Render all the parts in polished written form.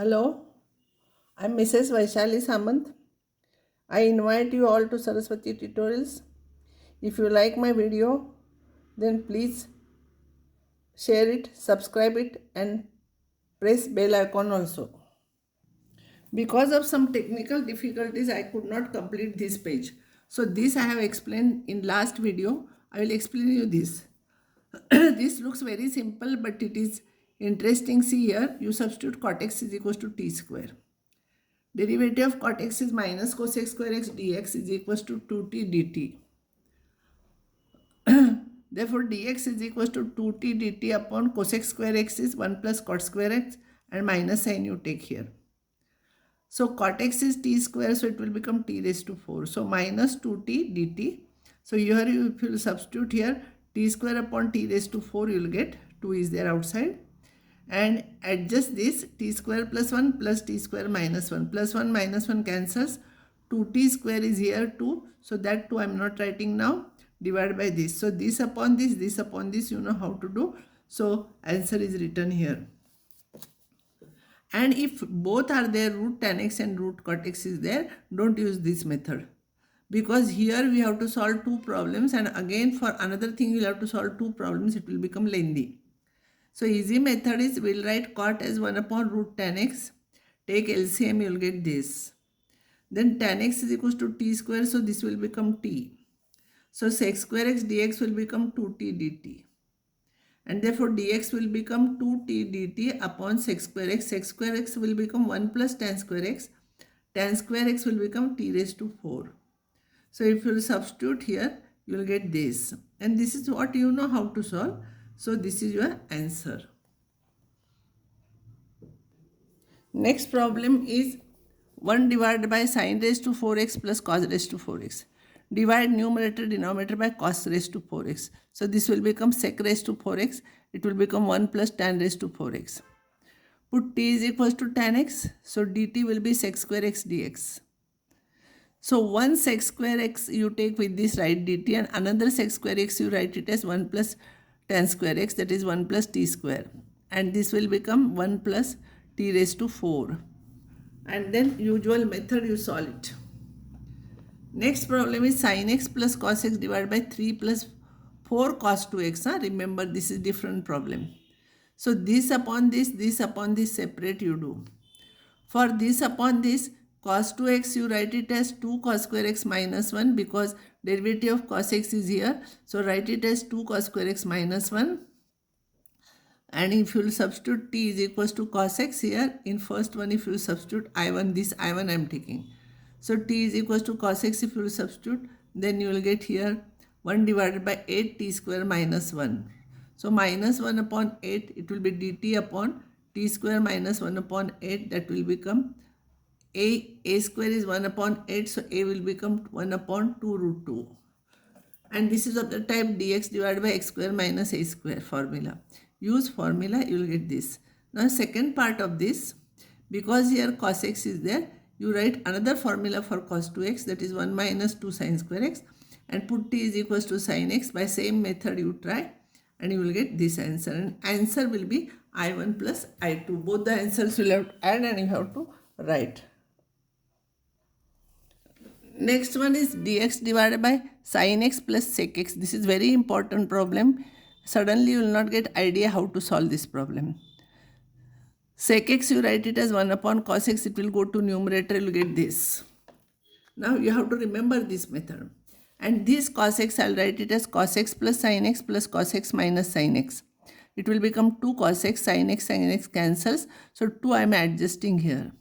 Hello, I'm Mrs. Vaishali Samant. I invite you all to Saraswati Tutorials. If you like my video, then please share it, subscribe it, and press bell icon also. Because of some technical difficulties, I could not complete this page. So this I have explained in last video. I will explain you this. This looks very simple, but it is interesting. See here, you substitute cot x is equals to t square. Derivative of cot x is minus cosec square x dx is equals to 2t dt. Therefore, dx is equals to 2t dt upon cosec square x is 1 plus cot square x and minus sign you take here. So, cot x is t square, so it will become t raised to 4. So, minus 2t dt. So, here you will substitute here t square upon t raised to 4, you will get 2 is there outside. And adjust this t square plus 1 plus t square minus 1 plus 1 minus 1 cancels. 2t square is here 2. So that 2 I am not writing now. Divide by this. So this upon this you know how to do. So answer is written here. And if both are there, root tan x and root cot x is there, don't use this method. Because here we have to solve two problems, and again for another thing you will have to solve two problems, it will become lengthy. So easy method is we'll write cot as 1 upon root tan x. Take LCM, you'll get this. Then tan x is equals to t square, so this will become t. So sec square x dx will become 2t dt. And therefore dx will become 2t dt upon sec square x. Sec square x will become 1 plus tan square x. Tan square x will become t raised to 4. So if you substitute here, you will get this. And this is what you know how to solve. So this is your answer. Next problem is 1 divided by sin raised to 4x plus cos raised to 4x. Divide numerator denominator by cos raised to 4x. So this will become sec raised to 4x. It will become 1 plus tan raised to 4x. Put t is equals to tan x. So dt will be sec square x dx. So one sec square x you take with this right dt, and another sec square x you write it as 1 plus tan square x, that is 1 plus t square. And this will become 1 plus t raised to 4. And then usual method you solve it. Next problem is sin x plus cos x divided by 3 plus 4 cos 2x. Remember, this is different problem. So this upon this separate you do. For this upon this, cos 2x you write it as 2 cos square x minus 1 because derivative of cos x is here. So write it as 2 cos square x minus 1. And if you will substitute t is equals to cos x here, in first one if you substitute I1, this I1 I am taking. So t is equals to cos x if you will substitute, then you will get here 1 divided by 8 t square minus 1. So minus 1 upon 8, it will be dt upon t square minus 1 upon 8, that will become a square is 1 upon 8, so a will become 1 upon 2 root 2. And this is of the type dx divided by x square minus a square formula. Use formula, you will get this. Now second part of this, because here cos x is there, you write another formula for cos 2x, that is 1 minus 2 sin square x, and put t is equals to sin x. By same method you try, and you will get this answer. And answer will be I1 plus I2. Both the answers will have to add and you have to write. Next one is dx divided by sin x plus sec x. This is very important problem. Suddenly you will not get idea how to solve this problem. Sec x you write it as 1 upon cos x. It will go to numerator. You will get this. Now you have to remember this method. And this cos x I will write it as cos x plus sin x plus cos x minus sin x. It will become 2 cos x sin x cancels. So 2 I am adjusting here.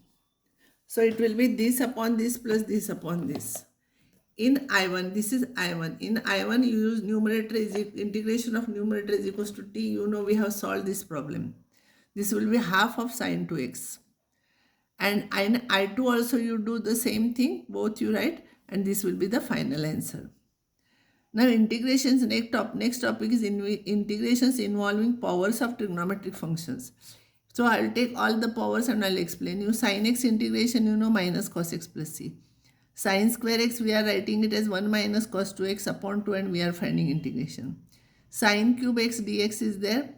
So it will be this upon this plus this upon this. In I1, this is I1. In I1, you use numerator is integration of numerator is equals to t. You know we have solved this problem. This will be half of sin 2x. And in I2 also you do the same thing. Both you write, and this will be the final answer. Now integrations, next topic is integrations involving powers of trigonometric functions. So I will take all the powers and I will explain you. Sin x integration, you know, minus cos x plus c. Sin square x, we are writing it as 1 minus cos 2x upon 2, and we are finding integration. Sin cube x dx is there.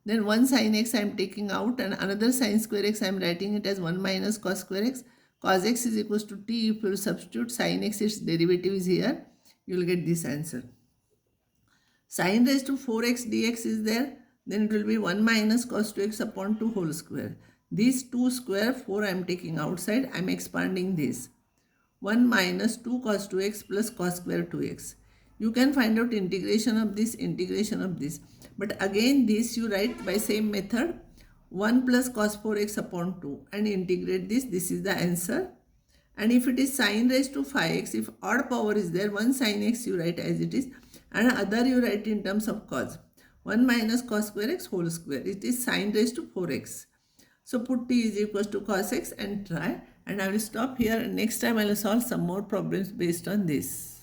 Then 1 sin x I am taking out and another sin square x I am writing it as 1 minus cos square x. Cos x is equals to t. If you substitute sin x, its derivative is here. You will get this answer. Sin raised to 4x dx is there. Then it will be 1 minus cos 2x upon 2 whole square. These 2 square, 4 I am taking outside. I am expanding this. 1 minus 2 cos 2x plus cos square 2x. You can find out integration of this. But again this you write by same method. 1 plus cos 4x upon 2 and integrate this. This is the answer. And if it is sin raised to 5x, if odd power is there, 1 sin x you write as it is and other you write in terms of cos. 1 minus cos square x whole square. It is sin raised to 4x. So put t is equals to cos x and try. And I will stop here and next time I will solve some more problems based on this.